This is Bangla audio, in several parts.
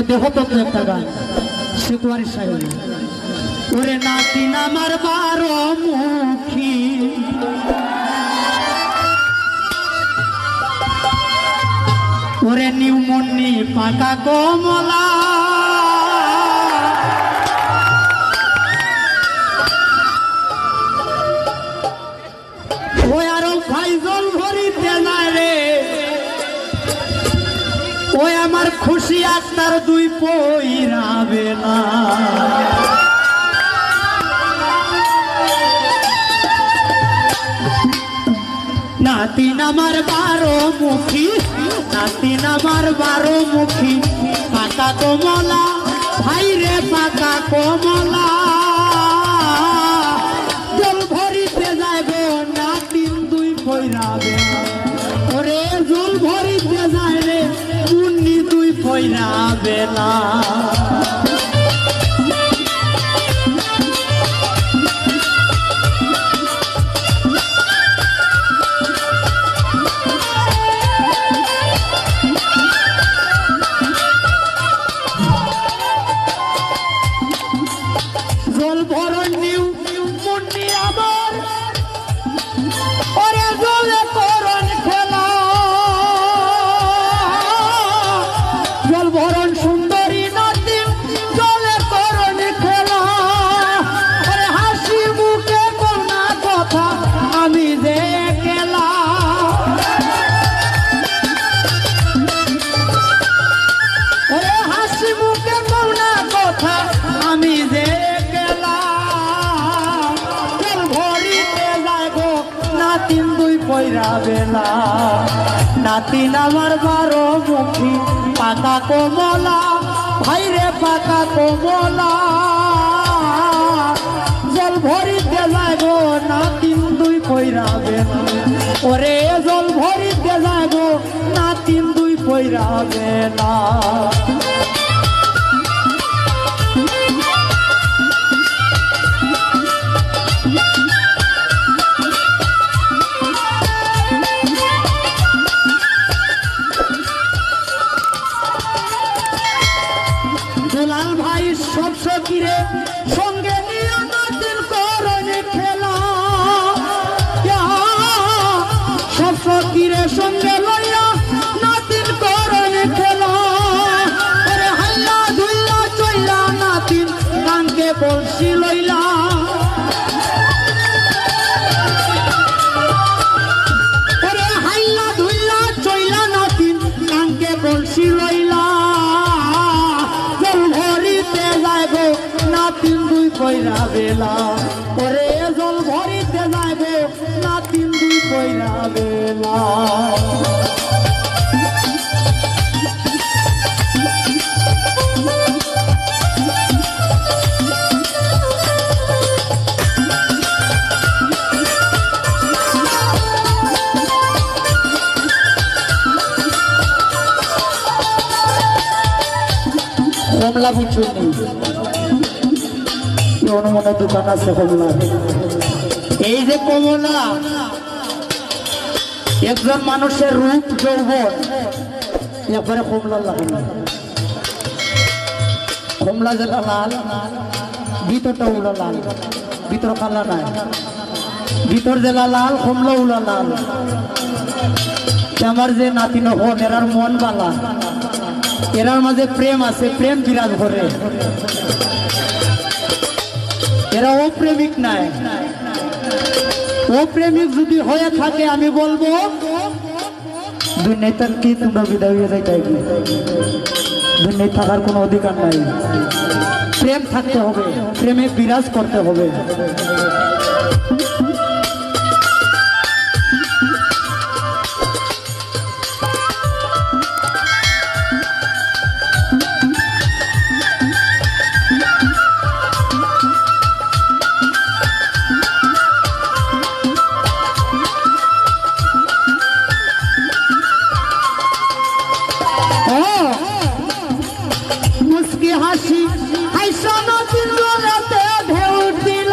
দেহ তো একটা গান শিকুয়ারি সাহেব ওরে নাতি আমার 12 মুখী ওরে নিউমনি পাকা কমলা ওই আরো ফাইজল ভরিতে নাই রে ওই আমার খুশি আক্তার 2 পইরাবে না নাতিন আমার 12 মুখী নাতিন আমার 12 মুখী পাকা কমলা ভাই রে পাকা কমলা জল ভরিতে যাইব নাতিন 2 পইরাবে ওরে জল ভরিতে যায় রে মুন্নি 2 পইরাবে না নাতিন আমার 12 মুখী পাকা কমলা ভাই রে পাকা কমলা জল ভরিতে যাইব নাতিন 2 পইরাবে না ওরে জল ভরিতে যাইব নাতিন 2 পইরাবে না সঙ্গে নিয়ে নাতিন করনে খেলা সব ফকিরে সঙ্গে লইয়া নাতিন করনে খেলা ওরে হাল্লা ধুল্লা চইলা নাতিন কানকে বলছি লইলা ওরে হাল্লা ধুল্লা চইলা নাতিন কানকে বলছি লইলা নাতিন 2 পইরাবে না ওরে জল ভরিতে যাইবে নাতিন 2 পইরাবে না কমলা বুঝুন মনে দোকান আছে কমলা এই যে কমলা একজন মানুষের রূপ যৌবন এরপরে কমলা লাগে কমলা যেটা লাল ভিতরটা উলা লাল ভিতর কালা নাই ভিতর যেটা লাল কমলা উলা লাল আমার যে নাতিন হন এরার মন বালা এরার মাঝে প্রেম আছে প্রেম বিরাজ করে এরা অপ্রেমিক নাই অপ্রেমিক যদি হয়ে থাকে আমি বলবো দুনিয়াতে কি তোমরা বিদায় হয়ে যাই কি দুনিয়ায় থাকার কোনো অধিকার নাই প্রেম থাকতে হবে প্রেমে বিরাজ করতে হবে হাসি হাইসানো দিল রাতে ঢেউ দিল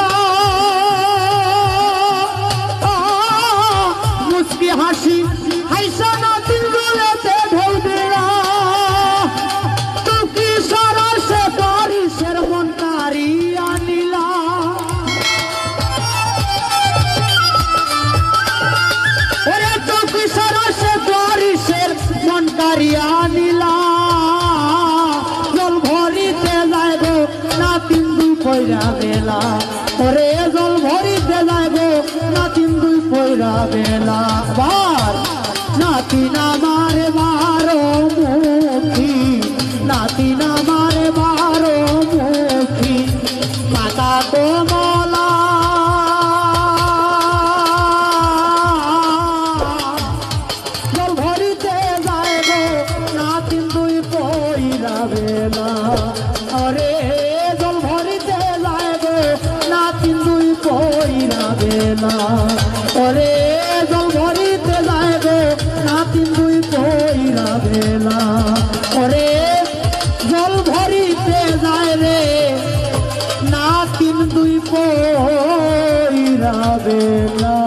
বেলা ওরে জল ভরিতে যায় গো নাতিন দুই পয়রা বেলা বার নাতিন আমারে বারো মুখী নাতিন আমারে বারো মুখী মাতা কোমলা জল ভরিতে যায় গো নাতিন দুই পয়রা বেলা ওরে জল ভরিতে যায় গো নাতিন দুই পয়রা বেলা ওরে জল ভরিতে যায় গো নাতিন দুই পয়রা বেলা ওরে জল ভরিতে যায় রে নাতিন দুই পয়রা বেলা।